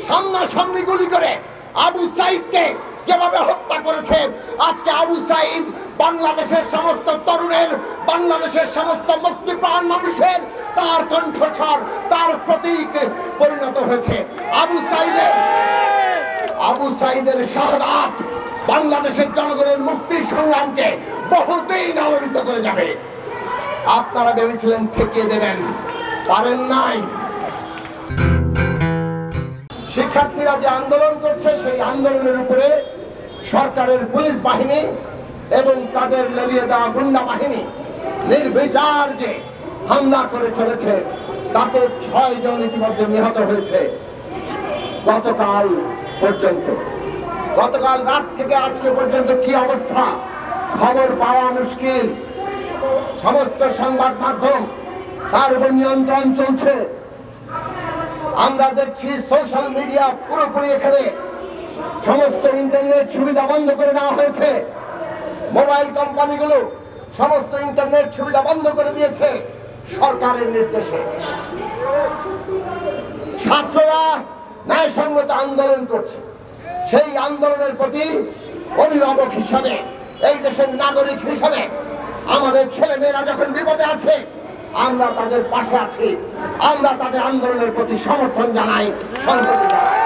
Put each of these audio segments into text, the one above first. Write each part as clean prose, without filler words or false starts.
সামনাসামনি গুলি করে আবু সাঈদকে যেভাবে হত্যা করেছে, আজকে আবু সাঈদ বাংলাদেশের সমস্ত তরুণের, বাংলাদেশের সমস্ত মুক্তিপ্রাণ মানুষের তার কণ্ঠস্বর, তার প্রতীক পরিণত হয়েছে। আবু সাঈদের শাহাদাত বাংলাদেশের জনগণের মুক্তির সংগ্রামকে বহুদিন আলোড়িত করে যাবে। আপনারা ভেবেছিলেন ঠেকিয়ে দেবেন, পারেন নাই। শিক্ষার্থীরা যে আন্দোলন করছে, সেই আন্দোলনের উপরে সরকারের পুলিশ বাহিনী এবং তাদের লেলিয়ে দেওয়া গুন্ডা বাহিনী নির্বিচার যে হামলা করে চলেছে, তাতে 6 জন ইতিমধ্যে নিহত হয়েছে। গতকাল রাত থেকে আজকে পর্যন্ত কি অবস্থা খবর পাওয়া মুশকিল। সমস্ত সংবাদ মাধ্যম তার উপর নিয়ন্ত্রণ চলছে। আমরা দেখছি সোশ্যাল মিডিয়া পুরোপুরি এখানে সমস্ত ইন্টারনেট সুবিধা বন্ধ করে দেওয়া হয়েছে। মোবাইল কোম্পানিগুলো সমস্ত ইন্টারনেট সুবিধা বন্ধ করে দিয়েছে সরকারের নির্দেশে। ছাত্ররা ন্যায়সঙ্গত আন্দোলন করছে। সেই আন্দোলনের প্রতি অভিভাবক হিসাবে, এই দেশের নাগরিক হিসাবে আমাদের ছেলে মেয়েরা যখন বিপদে আছে, আমরা তাদের পাশে আছি। আমরা তাদের আন্দোলনের প্রতি সমর্থন জানাই, সংহতি জানাই।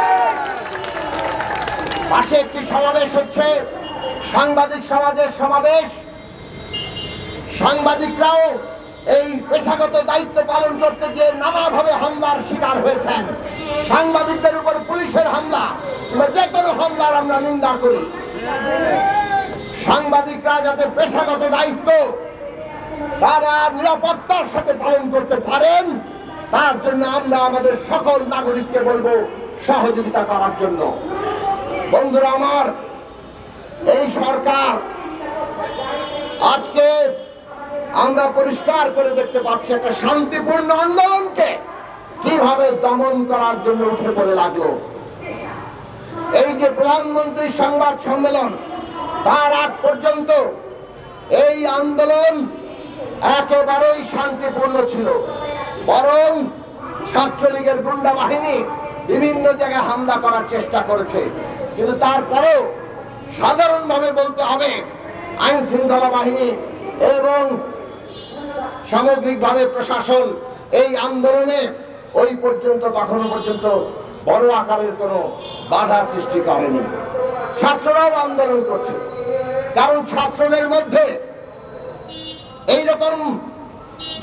পাশে একটি সমাবেশ হচ্ছে, সাংবাদিক সমাজের সমাবেশ। সাংবাদিকরাও এই পেশাগত দায়িত্ব পালন করতে গিয়ে নানাভাবে হামলার শিকার হয়েছেন। সাংবাদিকদের উপর পুলিশের হামলা বা যে কোনো হামলার আমরা নিন্দা করি। সাংবাদিকরা যাতে পেশাগত দায়িত্ব তারা নিরাপত্তার সাথে পালন করতে পারেন, তার জন্য আমরা আমাদের সকল নাগরিককে বলবো সহযোগিতা করার জন্য। বন্ধুরা আমার, এই সরকার আজকে আমরা পরিষ্কার করে দেখতে পাচ্ছি একটা শান্তিপূর্ণ আন্দোলনকে কিভাবে দমন করার জন্য উঠে পড়ে লাগলো। এই যে প্রধানমন্ত্রীর সংবাদ সম্মেলন, তার আগ পর্যন্ত এই আন্দোলন একেবারেই শান্তিপূর্ণ ছিল, বরং ছাত্রলীগের গুন্ডা বাহিনী বিভিন্ন জায়গায় হামলা করার চেষ্টা করেছে। কিন্তু তারপরেও সাধারণভাবে বলতে হবে, আইন শৃঙ্খলা বাহিনী এবং সামগ্রিকভাবে প্রশাসন এই আন্দোলনে ওই পর্যন্ত কখনো পর্যন্ত বড় আকারের কোনো বাধা সৃষ্টি করেনি। ছাত্ররাও আন্দোলন করছে, কারণ ছাত্রদের মধ্যে এইরকম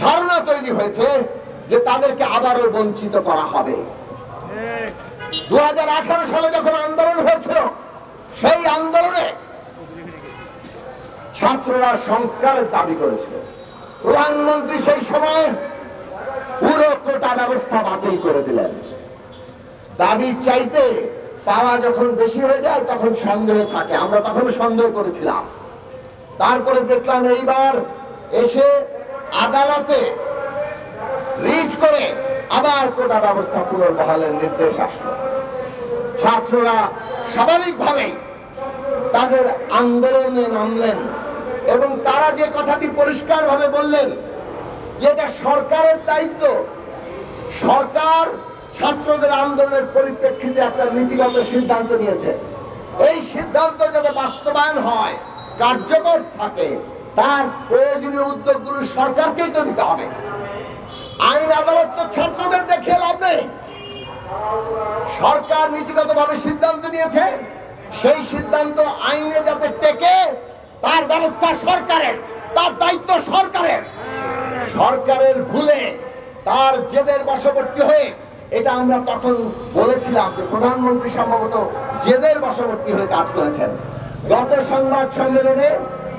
ধারণা তৈরি হয়েছে যে তাদেরকে আবারও বঞ্চিত করা হবে। 2018 সালে যখন আন্দোলন হয়েছিল, সেই আন্দোলনে ছাত্ররা সংস্কারের দাবি করেছিল। প্রধানমন্ত্রী সেই সময় পুরো কোটা ব্যবস্থা বাতিল করে দিলেন। দাবি চাইতে পাওয়া যখন বেশি হয়ে যায় তখন সন্দেহ থাকে, আমরা তখন সন্দেহ করেছিলাম। তারপরে দেখলাম এইবার এসে আদালতে রিট করে আবার কোটা ব্যবস্থা পুনর্বহালের নির্দেশ আসলো। ছাত্ররা স্বাভাবিকভাবে তাদের আন্দোলনে নামলেন এবং তারা যে কথাটি পরিষ্কারভাবে বললেন যে এটা সরকারের দায়িত্ব। সরকার ছাত্রদের আন্দোলনের পরিপ্রেক্ষিতে একটা নীতিগত সিদ্ধান্ত নিয়েছে। এই সিদ্ধান্ত যাতে বাস্তবায়ন হয়, কার্যকর থাকে, তার প্রয়োজনীয় উদ্যোগগুলো সরকারকেই তো নিতে হবে। আইন আদালত তো ছাত্রদের দেখে লাভ নেই। সরকার নীতিগতভাবে সিদ্ধান্ত নিয়েছে, সেই সিদ্ধান্ত আইনে যাতে টেকে তার ব্যবস্থা সরকারের, তার দায়িত্ব সরকারের। সরকারের ভুলে তার জেদের বশবর্তী হয়ে, এটা আমরা তখন বলেছিলাম যে প্রধানমন্ত্রী সম্ভবত জেদের বশবর্তী হয়ে কাজ করেছেন। গত সংবাদ সম্মেলনে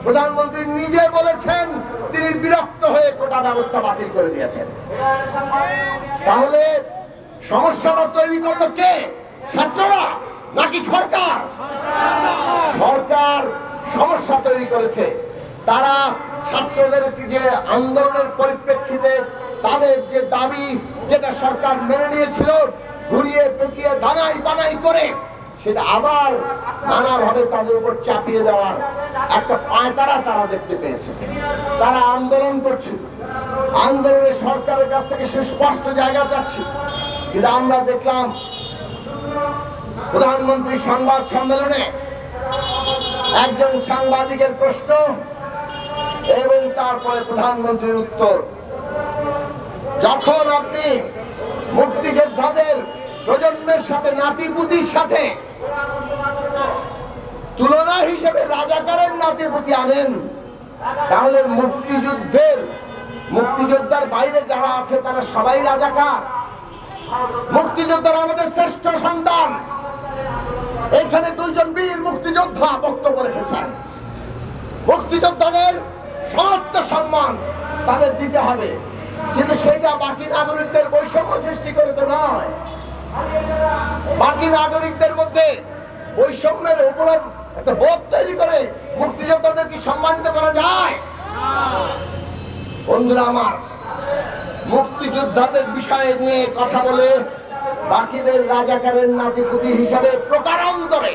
প্রধানমন্ত্রী নিজে বলেছেন তিনি বিরক্ত হয়ে কোটা ব্যবস্থা বাতিল করে দিয়েছেন। তাহলে সমস্যাটা তৈরি করলো কে? ছাত্ররা নাকি সরকার? সরকার সমস্যা তৈরি করেছে। তারা ছাত্রদের যে আন্দোলনের পরিপ্রেক্ষিতে তাদের যে দাবি, যেটা সরকার মেনে নিয়েছিল, ঘুরিয়ে পেঁচিয়ে দানাই বানাই করে সেটা আবার নানাভাবে তাদের উপর চাপিয়ে দেওয়ার একটা পায়তারা তারা দেখতে পেয়েছে। তারা আন্দোলন করছে, আন্দোলনে সরকারের কাছ থেকে সুস্পষ্ট জায়গা চাচ্ছে। কিন্তু আমরা দেখলাম প্রধানমন্ত্রী সংবাদ সম্মেলনে একজন সাংবাদিকের প্রশ্ন এবং তারপরে প্রধানমন্ত্রীর উত্তর। যখন আপনি মুক্তিযোদ্ধাদের প্রজন্মের সাথে নাতিপুতির সাথে তুলনা হিসেবে রাজাকারের নাতিপুতি আনেন, তাহলে মুক্তিযোদ্ধার বাইরে যারা আছে তারা সবাই রাজাকার। মুক্তিযোদ্ধারা আমাদের শ্রেষ্ঠ সন্তান। এখানে দুইজন বীর মুক্তিযোদ্ধা বক্তব্য রেখেছেন। মুক্তিযোদ্ধাদের সমস্ত সম্মান তাদের দিতে হবে, কিন্তু সেটা বাকি নাগরিকদের বৈষম্য সৃষ্টি করে তো নয়। বাকি নাগরিকদের মধ্যে বৈষম্যের উপর একটা বোধ তৈরি করে মুক্তিযোদ্ধাদের কি সম্মানিত করা যায়? বন্ধুরা আমার, মুক্তিযোদ্ধাদের বিষয়ে নিয়ে কথা বলে বাকিদের রাজাকারের নাতিপুতি হিসাবে প্রকারান্তরে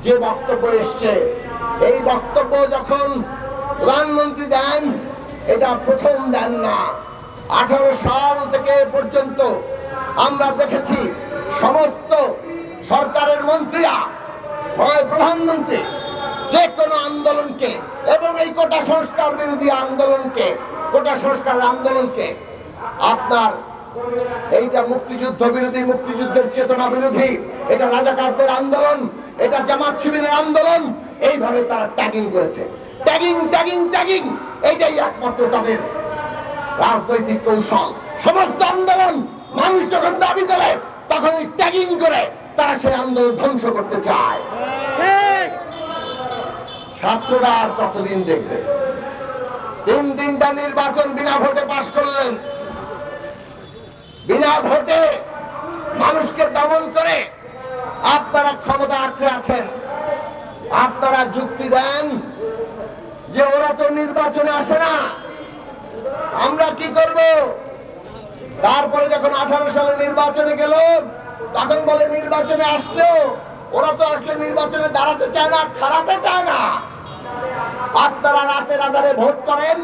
যে বক্তব্য এসছে, এই বক্তব্য যখন প্রধানমন্ত্রী দেন, এটা প্রথম দেন না। 18 সাল থেকে পর্যন্ত আমরা দেখেছি সমস্ত সরকারের মন্ত্রীরা, প্রধানমন্ত্রী যে কোনো আন্দোলনকে এবং এই কোটা সংস্কার বিরোধী আন্দোলনকে, কোটা সংস্কার আন্দোলনকে আপনার এইটা মুক্তিযুদ্ধ বিরোধী, মুক্তিযুদ্ধের চেতনা বিরোধী, এটা রাজাকারদের আন্দোলন, এটা জামাত শিবিরের আন্দোলন, এইভাবে তারা ট্যাগিং করেছে। ট্যাগিং ট্যাগিং ট্যাগিং, এইটাই একমাত্র তাদের রাজনৈতিক কৌশল। সমস্ত আন্দোলন মানুষ যখন দাবি করে তখন ট্যাগিং করে তারা সেই আন্দোলন ধ্বংস করতে চায়। ছাত্ররা আর কতদিন দেখবে? 3টা নির্বাচন বিনা ভোটে পাশ করলেন। বিনা ভোটে মানুষকে দমন করে আপনারা ক্ষমতা আঁকড়ে আছেন। আপনারা যুক্তি দেন যে ওরা তো নির্বাচনে আসে না, আমরা কি করব? তারপরে যখন 18 সালে নির্বাচনে গেল, তখন বলে নির্বাচনে আসলেও ওরা তো আসলে নির্বাচনে দাঁড়াতে চায় না, খাড়াতে চায় না। আপনারা রাতের আধারে ভোট করেন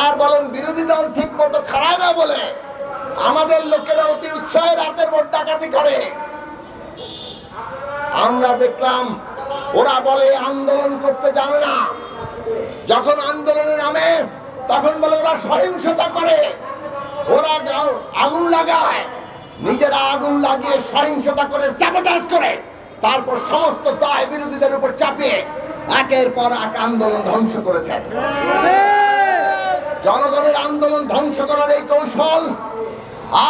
আর বলেন বিরোধী দল ঠিক মতো খাড়ায় না বলে আমাদের লোকেরা অতি উৎসাহে রাতের ভোট ডাকাতি করে। আমরা দেখলাম ওরা বলে আন্দোলন করতে জানে না। যখন আন্দোলনের নামে তখন বলে ওরা সহিংসতা করে, ওরা আগুন লাগায়, নিজেরা আগুন লাগিয়ে সহিংসতা করে, স্যাবোটাজ করে, তারপর সমস্ত দায় বিরোধীদের উপর চাপিয়ে একের পর এক আন্দোলন ধ্বংস করেছেন। জনগণের আন্দোলন ধ্বংস করার এই কৌশল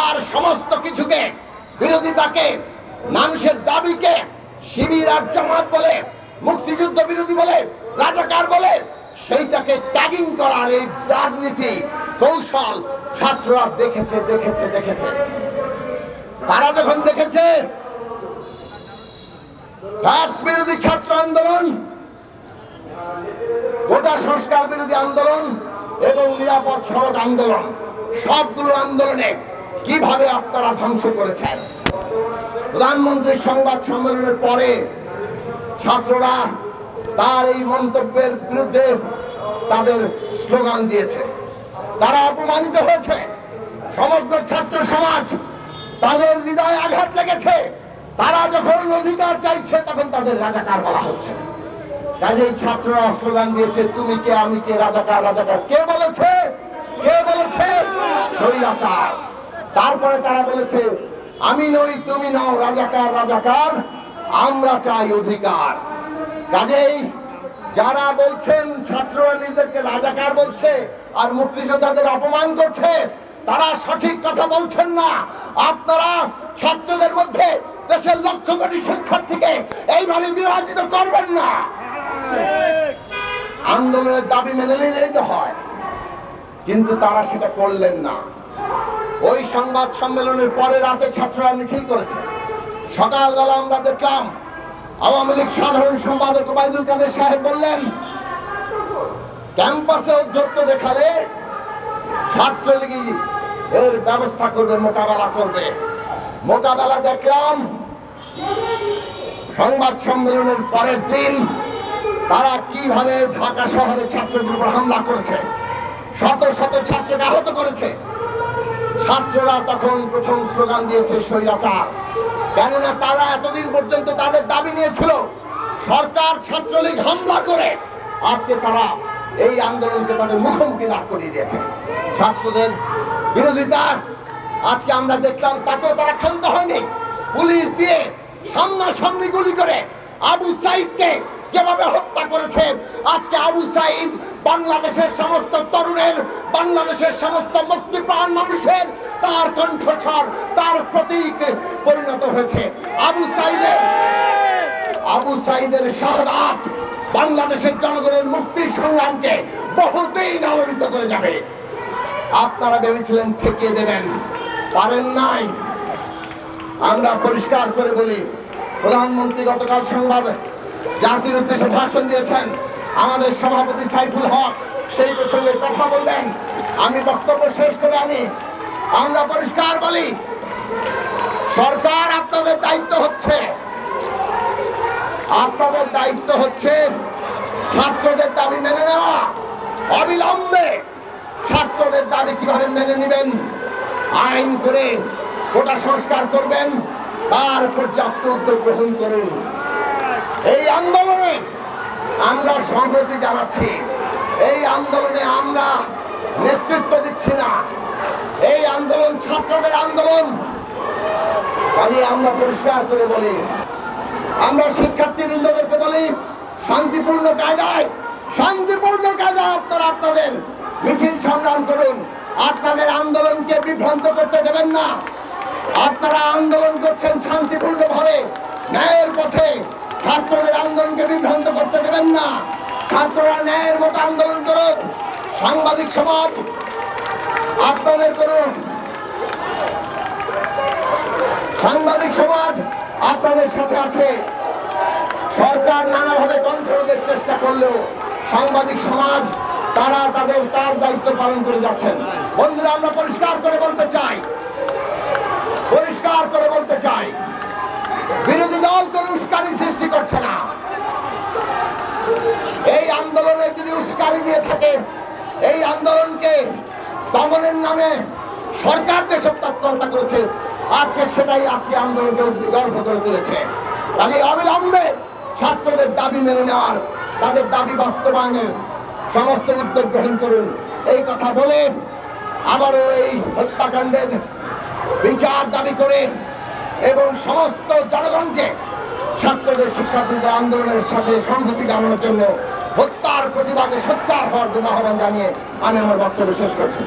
আর সমস্ত কিছুকে, বিরোধিতাকে, মানুষের দাবিকে শিবির আর জামাত বলে, মুক্তিযুদ্ধ বিরোধী বলে, রাজাকার বলে, সেইটাকে ট্যাগিং করার এই রাজনীতি কৌশল ছাত্ররা দেখেছে দেখেছে দেখেছে। তারা যখন দেখেছে রাত বিরোধী ছাত্র আন্দোলন, গোটা সংস্কার বিরোধী আন্দোলন এবং নিরাপদ সড়ক আন্দোলন, সবগুলো আন্দোলনে কিভাবে আপনারা ধ্বংস করেছেন। প্রধানমন্ত্রীর সংবাদ সম্মেলনের পরে ছাত্ররা তার এই মন্তব্যের বিরুদ্ধে তাদের স্লোগান দিয়েছে। তারা অপমানিত হয়েছে। সমগ্র ছাত্র সমাজ, তাদের হৃদয়ে আঘাত লেগেছে। তারা যখন অধিকার চাইছে তখন তাদের রাজাকার বলা হচ্ছে। কাজেই ছাত্ররা স্লোগান দিয়েছে, তুমি কে, আমি কে, রাজাকার। রাজাকার কে বলেছে? কে বলেছে? স্বৈরাচার। তারপরে তারা বলেছে, আমি নই, তুমি নও, রাজাকার রাজাকার, আমরা চাই অধিকার। কাজেই যারা বলছেন ছাত্ররা নিজেদেরকে রাজাকার বলছে আর মুক্তিযোদ্ধাদের অপমান করছে, তারা সঠিক কথা বলছেন না। আপনারা ছাত্রদের মধ্যে দেশের লক্ষ কোটি শিক্ষার্থীকে এইভাবে বিভাজিত করবেন না। আন্দোলনের দাবি মেনে নিলেই তো হয়, কিন্তু তারা সেটা করলেন না। ওই সংবাদ সম্মেলনের পরে রাতে ছাত্ররা মিছিল করেছে। সকালবেলা আমরা দেখলাম আওয়ামী লীগ সাধারণ সম্পাদক ওবায়দুল কাদের সাহেব বললেন, ক্যাম্পাসে অধ্যক্ষ দেখালে ছাত্রলীগ এর ব্যবস্থা করবে, মোকাবেলা করবে। মোকাবেলা দেখলাম সংবাদ সম্মেলনের পরের দিন তারা কিভাবে ঢাকা শহরে ছাত্রদের উপর হামলা করেছে, শত শত ছাত্রকে আহত করেছে। ছাত্ররা তখন প্রথম স্লোগান দিয়েছে স্বৈরাচার। কেননা তারা এতদিন পর্যন্ত তাদের দাবি নিয়েছিল, সরকার ছাত্রলীগ হামলা করে আজকে তারা এই আন্দোলনকে তাদের মুখোমুখি দাঁড় করিয়ে দিয়েছে। ছাত্রদের বিরোধিতা আজকে আমরা দেখলাম, তাকেও তারা ক্ষান্ত হয়নি। পুলিশ দিয়ে সামনাসামনি গুলি করে আবু সাঈদকে যেভাবে হত্যা করেছে, আজকে আবু সাঈদ বাংলাদেশের সমস্ত তরুণের, বাংলাদেশের সমস্ত মুক্তিপ্রাণ মানুষের তার কণ্ঠস্বর, তার প্রতীক পরিণত হয়েছে। আবু সাঈদের শাহাদাত বাংলাদেশের জনগণের মুক্তির সংগ্রামকে বহুদিন আলোড়িত করে যাবে। আপনারা ভেবেছিলেন ঠেকিয়ে দেবেন, পারেন নাই। আমরা পরিষ্কার করে বলি, প্রধানমন্ত্রী গতকাল সংবাদ জাতির উদ্দেশ্যে ভাষণ দিয়েছেন, আমাদের সভাপতি সাইফুল হক সেই প্রসঙ্গে কথা বলবেন। আমি বক্তব্য শেষ করে আনি। আমরা পরিষ্কার বলি, সরকার আপনাদের দায়িত্ব হচ্ছে ছাত্রদের দাবি মেনে নেওয়া। অবিলম্বে ছাত্রদের দাবি কিভাবে মেনে নেবেন, আইন করে কোটা সংস্কার করবেন, তার পর্যাপ্ত উদ্যোগ গ্রহণ করুন। এই আন্দোলনে আমরা সংহতি জানাচ্ছি, এই আন্দোলনে আমরা নেতৃত্ব দিচ্ছি না, এই আন্দোলন ছাত্রদের আন্দোলন। কাজে আমরা পরিষ্কার করে বলি, আমরা শিক্ষার্থীবৃন্দদেরকে বলি, শান্তিপূর্ণ কায়দায় আপনারা আপনাদের মিছিল সংগ্রাম করুন। আপনাদের আন্দোলনকে বিভ্রান্ত করতে দেবেন না। আপনারা আন্দোলন করছেন শান্তিপূর্ণভাবে, ন্যায়ের পথে। ছাত্রদের আন্দোলনকে বিভ্রান্ত করতে দেবেন না। ছাত্ররা ন্যায়ের মতো আন্দোলন করুন। সাংবাদিক সমাজ আপনাদের সাথে আছে। সরকার নানাভাবে কণ্ঠরোধের চেষ্টা করলেও সাংবাদিক সমাজ তার দায়িত্ব পালন করে যাচ্ছেন। বন্ধুরা, আমরা পরিষ্কার করে বলতে চাই, বিরোধী দল কোন উস্কানি সৃষ্টি করছে না। এই আন্দোলনে যদি উস্কানি দিয়ে থাকে, এই আন্দোলনকে দমনের নামে সরকার যেসব তৎপরতা করেছে, সেটাই আন্দোলনকে গর্ব করে তুলেছে। তাই অবিলম্বে ছাত্রদের দাবি মেনে নেওয়ার, তাদের দাবি বাস্তবায়নের সমস্ত উদ্যোগ গ্রহণ করুন। এই কথা বলে আবারও এই হত্যাকাণ্ডের বিচার দাবি করে এবং সমস্ত জনগণকে ছাত্রদের, শিক্ষার্থীদের আন্দোলনের সাথে সংহতি জানানোর জন্য, হত্যার প্রতিবাদে সোচ্চার হওয়ার জন্য আহ্বান জানিয়ে আমি আমার বক্তব্য শেষ করছি।